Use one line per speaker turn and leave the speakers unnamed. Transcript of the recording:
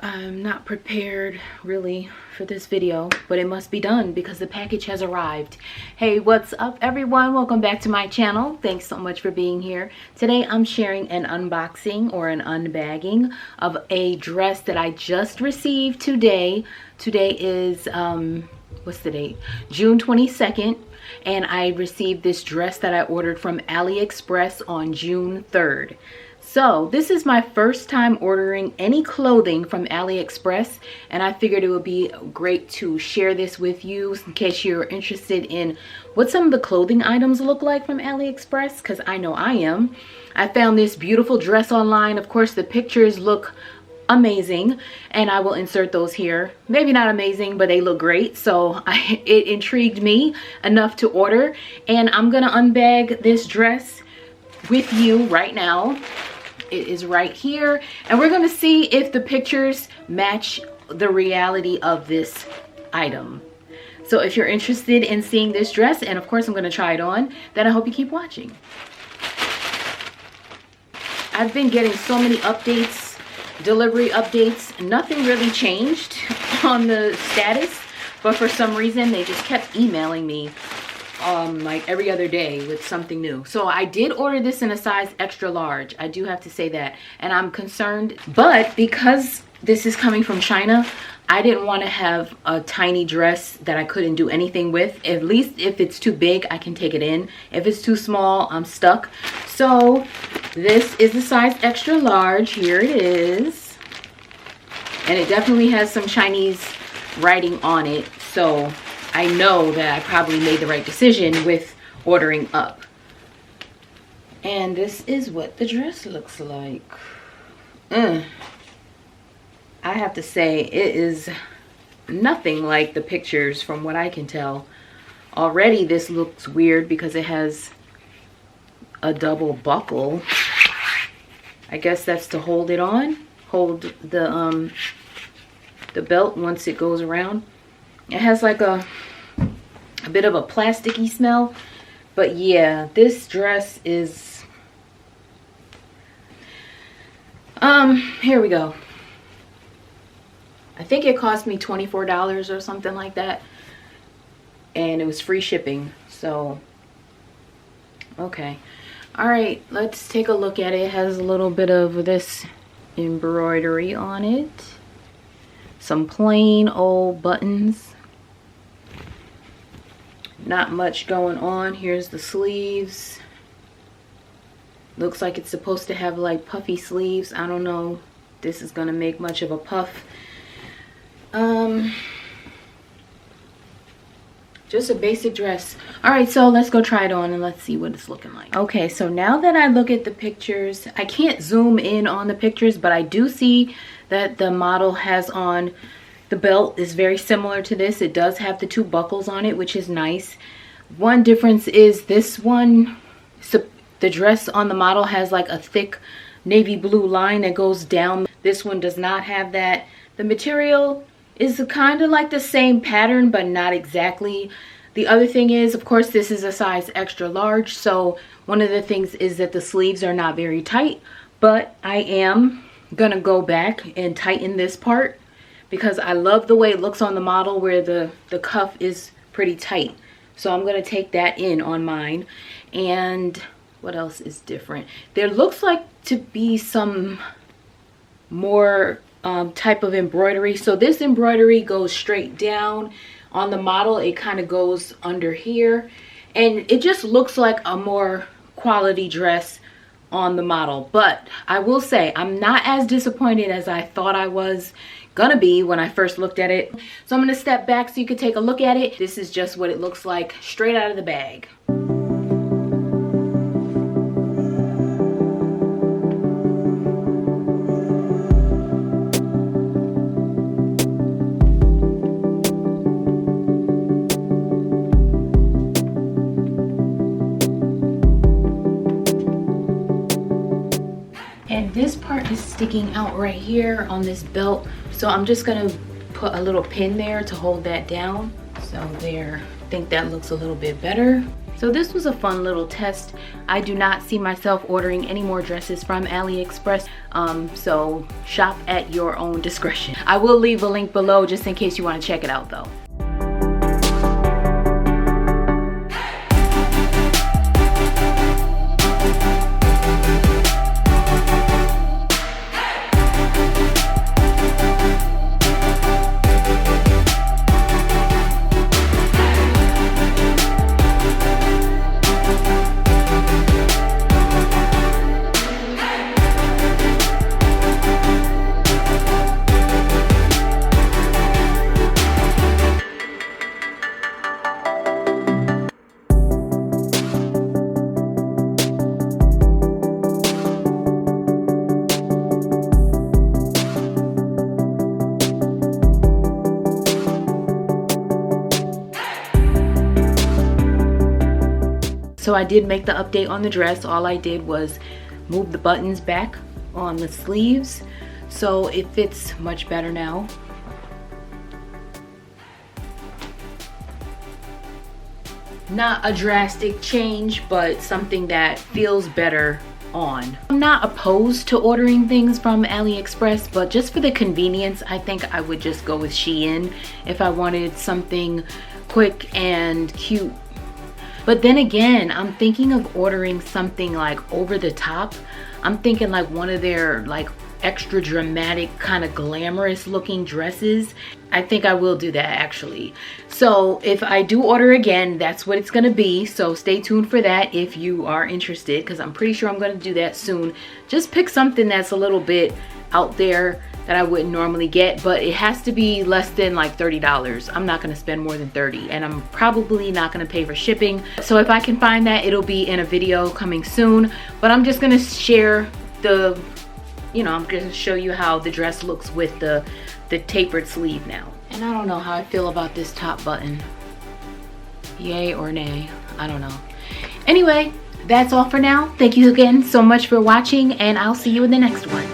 I'm not prepared really for this video, but it must be done because the package has arrived. Hey, what's up everyone? Welcome back to my channel. Thanks so much for being here. Today I'm sharing an unboxing or an unbagging of a dress that I just received today. Today is, what's the date? June 22nd. And I received this dress that I ordered from AliExpress on June 3rd. So this is my first time ordering any clothing from AliExpress, and I figured it would be great to share this with you in case you're interested in what some of the clothing items look like from AliExpress, because I know I am. I found this beautiful dress online. Of course, the pictures look amazing, and I will insert those here. Maybe not amazing, but they look great, so it intrigued me enough to order, and I'm gonna unbag this dress with you right now. It is right here, and we're gonna see if the pictures match the reality of this item. So if you're interested in seeing this dress, and of course I'm gonna try it on, then I hope you keep watching. I've been getting so many updates, delivery updates. Nothing really changed on the status, but for some reason they just kept emailing me like every other day with something new. So I did order this in a size extra large. I do have to say that, and I'm concerned, but because this is coming from China, I didn't want to have a tiny dress that I couldn't do anything with. At least if it's too big, I can take it in. If it's too small, I'm stuck. So this is the size extra large. Here it is, and it definitely has some Chinese writing on it, so I know that I probably made the right decision with ordering up. And this is what the dress looks like. I have to say, it is nothing like the pictures from what I can tell. Already this looks weird because it has a double buckle. I guess that's to hold it on, hold the belt once it goes around. It has like a bit of a plasticky smell, but yeah, this dress is here we go. I think it cost me $24 or something like that, and it was free shipping. So okay, all right, let's take a look at it. It has a little bit of this embroidery on it, some plain old buttons. Not much going on. Here's the sleeves. Looks like it's supposed to have like puffy sleeves. I don't know. This is gonna make much of a puff. Just a basic dress. All right, so let's go try it on and let's see what it's looking like. Okay, so now that I look at the pictures, I can't zoom in on the pictures, but I do see that the model has on, the belt is very similar to this. It does have the two buckles on it, which is nice. One difference is this one, so the dress on the model has like a thick navy blue line that goes down. This one does not have that. The material is kind of like the same pattern, but not exactly. The other thing is, of course, this is a size extra large, so one of the things is that the sleeves are not very tight, but I am gonna go back and tighten this part, because I love the way it looks on the model where the cuff is pretty tight. So I'm gonna take that in on mine. And what else is different? There looks like to be some more type of embroidery. So this embroidery goes straight down. On the model, it kind of goes under here. And it just looks like a more quality dress on the model. But I will say, I'm not as disappointed as I thought I was gonna be when I first looked at it. So I'm gonna step back so you can take a look at it. This is just what it looks like straight out of the bag. And this part is sticking out right here on this belt. So I'm just gonna put a little pin there to hold that down. So there, I think that looks a little bit better. So this was a fun little test. I do not see myself ordering any more dresses from AliExpress, so shop at your own discretion. I will leave a link below just in case you want to check it out though. So I did make the update on the dress. All I did was move the buttons back on the sleeves, so it fits much better now. Not a drastic change, but something that feels better on. I'm not opposed to ordering things from AliExpress, but just for the convenience, I think I would just go with Shein if I wanted something quick and cute. But then again, I'm thinking of ordering something like over the top. I'm thinking like one of their like extra dramatic kind of glamorous looking dresses. I think I will do that actually. So if I do order again, that's what it's gonna be. So stay tuned for that if you are interested, because I'm pretty sure I'm gonna do that soon. Just pick something that's a little bit out there that I wouldn't normally get, but it has to be less than like $30. I'm not gonna spend more than 30, and I'm probably not gonna pay for shipping. So if I can find that, it'll be in a video coming soon. But I'm just gonna share the, I'm gonna show you how the dress looks with the tapered sleeve now. And I don't know how I feel about this top button. Yay or nay, I don't know. Anyway, that's all for now. Thank you again so much for watching, and I'll see you in the next one.